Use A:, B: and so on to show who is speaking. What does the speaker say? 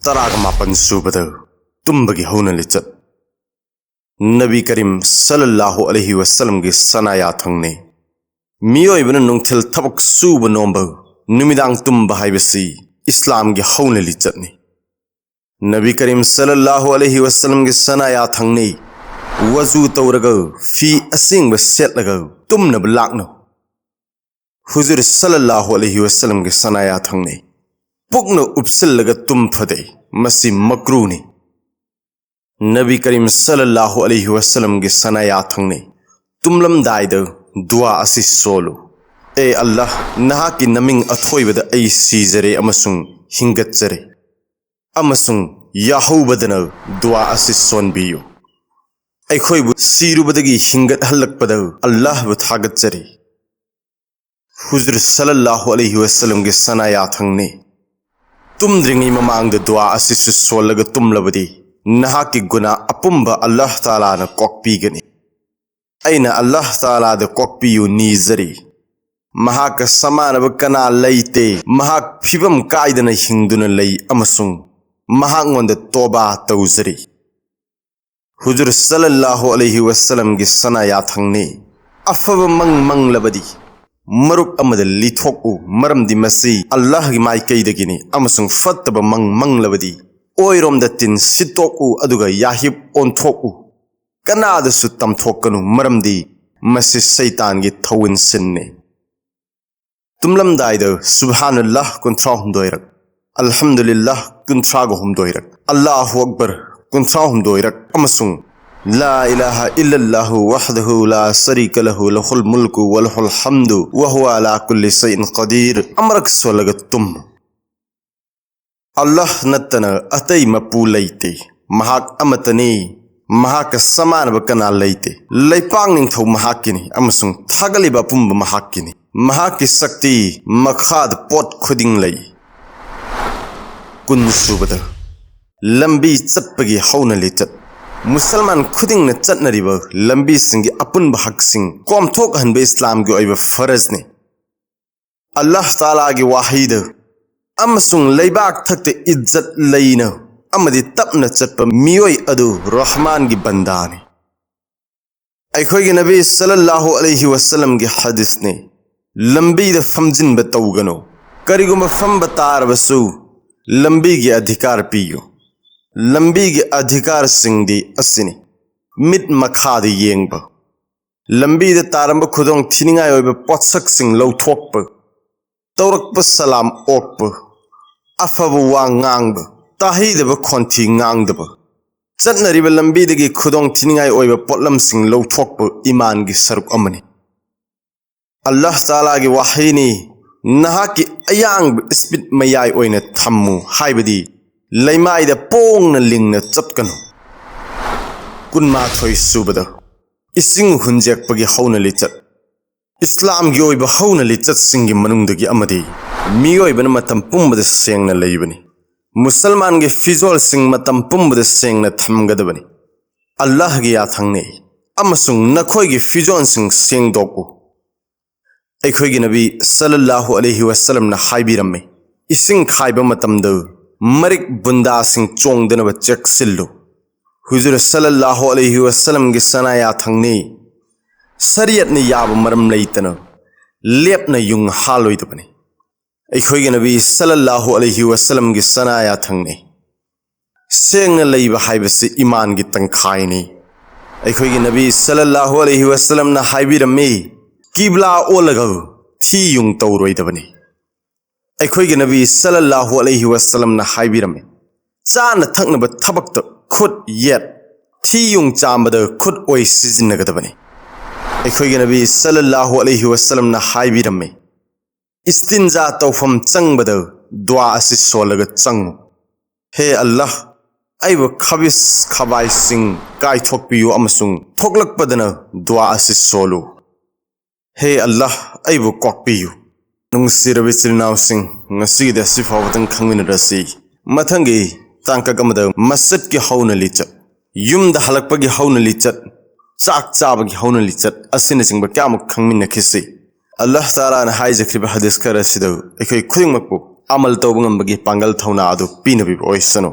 A: तराग मापन सूबदा तुम्बगी हौना लिचत नबी करीम सल्लल्लाहु अलैहि वसल्लम की सनाया थंगने मियोइबन नुंगथिल थबक सूब नोंब नुमिदांग तुम्ब हाइबसी इस्लाम की हौना लिचतनी नबी करीम सल्लल्लाहु अलैहि वसल्लम की सनाया थंगने वजू तौरग फी असिंग सेटलग तुमनब लाकनो हुजूर सल्लल्लाहु अलैहि वसल्लम की सनाया थंगने पुगनो उपसिलग तुम फदे मसी मकरूनी नबी करीम सल्लल्लाहु अलैहि वसल्लम की सनाया थंगने तुमलम दाइद दुआ असि सोलो ए अल्लाह नहा की नमिंग अथोइबद ऐ सीजरे अमसुंग हिंगतजरे अमसुंग याहौबदन दुआ असि सोनबियो ऐखोइबु सीरुबदगी हिंगत हल्लकपद अल्लाह बु थागतजरे हुजूर सल्लल्लाहु अलैहि वसल्लम की सनाया थंगने तुम द्रिंगी ममांग दुआ असिसु सोलग तुमलबदी नहा की गुना अपुंब अल्लाह ताला न कोकपीगनी ऐना अल्लाह ताला द कोकपीयु नीजरी महाक समानब कना लैते महाक फिबम कायदन हिंदुन लई अमसुंग महांगोंद तोबा तौजरी हुजूर सल्लल्लाहु अलैहि वसल्लम की सनाया थंगने अफब मंग मंगलबदी मरुक अमद लिथोकु मरमदी मसी अल्लाह की माइकैदगिनी अमसुंग फत्तब मंग मंगलबदी ओइरोमद तिन सितोकु अदुगा याहिब ओंथोकु कनादसु तमथोकनु मरमदी मसी शैतान की थौइन सिन्ने तुमलमदाइद सुब्हानल्लाह कुंथ्रा हुमदोइरक अल्हम्दुलिल्लाह कुंथ्रा गो हुमदोइरक अल्लाहु अकबर कुंथ्रा हुमदोइरक अमसुंग ला इलाहा इल्लल्लाहु वहदहु ला शरीका लहु लहुल मुल्कु व लहुल हम्दु व हुवा अला कुल्लि शैइन क़दीर अमरक सोलग तुम अल्लाह नतन अतई मपू लैते महाक अमतने महाक समान बकना लैते लैपांग निंथौ महाकिनी अमसुंग थागलिबा पुंब महाकिनी महाकी शक्ति मखाद पोट खुदिंग लई कुन सुबद लंबी चटपगी हौना लिचत मुसलमान खुदिंग न चटनरिब लंबी सिंगी अपुन बहक सिंग कोमथोक हनबे इस्लाम की ओइब फरज ने अल्लाह ताला की वाहिद अमसुंग लैबाक थकते इज्जत लैन अमदी तपन चटप मियोय अदु रहमान की बंदाने ऐखोय की नबी सल्लल्लाहु अलैहि वसल्लम की हदीस ने लंबी द फमजिन बतौगनो करिगुम फम बतारबसु लंबी की अधिकार पियो लंबी के अधिकार सिंगदी असिनी मिट मखाद येंब लंबी द तारंब खुदोंग थिनिंगाय ओइब पोत्सक सिंग लौथोकप तौरकप सलाम ओकप अफब वा ngang ताहिदब खोंथी ngang चटनरिब लंबीदगी खुदोंग थिनिंगाय ओइब पोटलम सिंग लौथोकप ईमान की सरुक अमनी अल्लाह ताला की वाहिनी नहा की अयांग स्पिड मयाय ओइने थम्मु हाइबदी लैमाइद पोंग लिंग चटकनु कुनमाथोय सुबद इसिंग हुंजेकपगी हौना लिचत इस्लाम की ओइब हौना लिचत सिंगी मनुंगदगी अमदी मियोइबन मतम पुंबद सेंगना लैबनी मुसलमान के फिजोल सिंग मतम पुंबद सेंगना थमगदबनी अल्लाह की याथंगने अमसुंग नखोय की फिजोन सिंग सेंगदोकु ऐखोय की नबी सल्लल्लाहु अलैहि वसल्लम न हाइबिरम्मे इसिंग खाइब मतमद मरिक बुंदा सिंह चोंगदनब चेक्सिल्लो हुजूर सल्लल्लाहु अलैहि वसल्लम की सनाया थंगने शरीयत ने याब मरम लैतन लेपन युंग हालोइदबने ऐखोय की नबी सल्लल्लाहु अलैहि वसल्लम की सनाया थंगने सेंगन लैब हाइबसे ईमान की तंखाइने ऐखोय की नबी सल्लल्लाहु अलैहि वसल्लम न हाइबिरम्मे किबला ओलग थी युंग तौरोइदबने ऐखोय की नबी सल्लल्लाहु अलैहि वसल्लम न हाइबिरमे चान थकनब थबक्त खुद येत थी युंग चामबद खुद ओइ सिजिनगदबने ऐखोय की नबी सल्लल्लाहु अलैहि वसल्लम न हाइबिरमे इस्तिंजा तौफम चंगबद दुआ असि सोलग चंगु हे अल्लाह आइब खबिस खबाइ सिंग काइथोकपियु अमसुंग थोकलकपदन दुआ असि सोलु हे अल्लाह आइब कोकपियु नुंगसिरबे चिरनाउसिंग ngasi da sifawatang khangminarasi mathangi tangkagamada masjid ki hauna lichat yum da halakpa gi hauna lichat chak chaba gi hauna lichat asina singba kyamuk khangmin nakhisi Allah taala na haizakriba hadis karasido ekoi khuding makbu अमल तौब ngambagi pangal thona adu pinabib oisano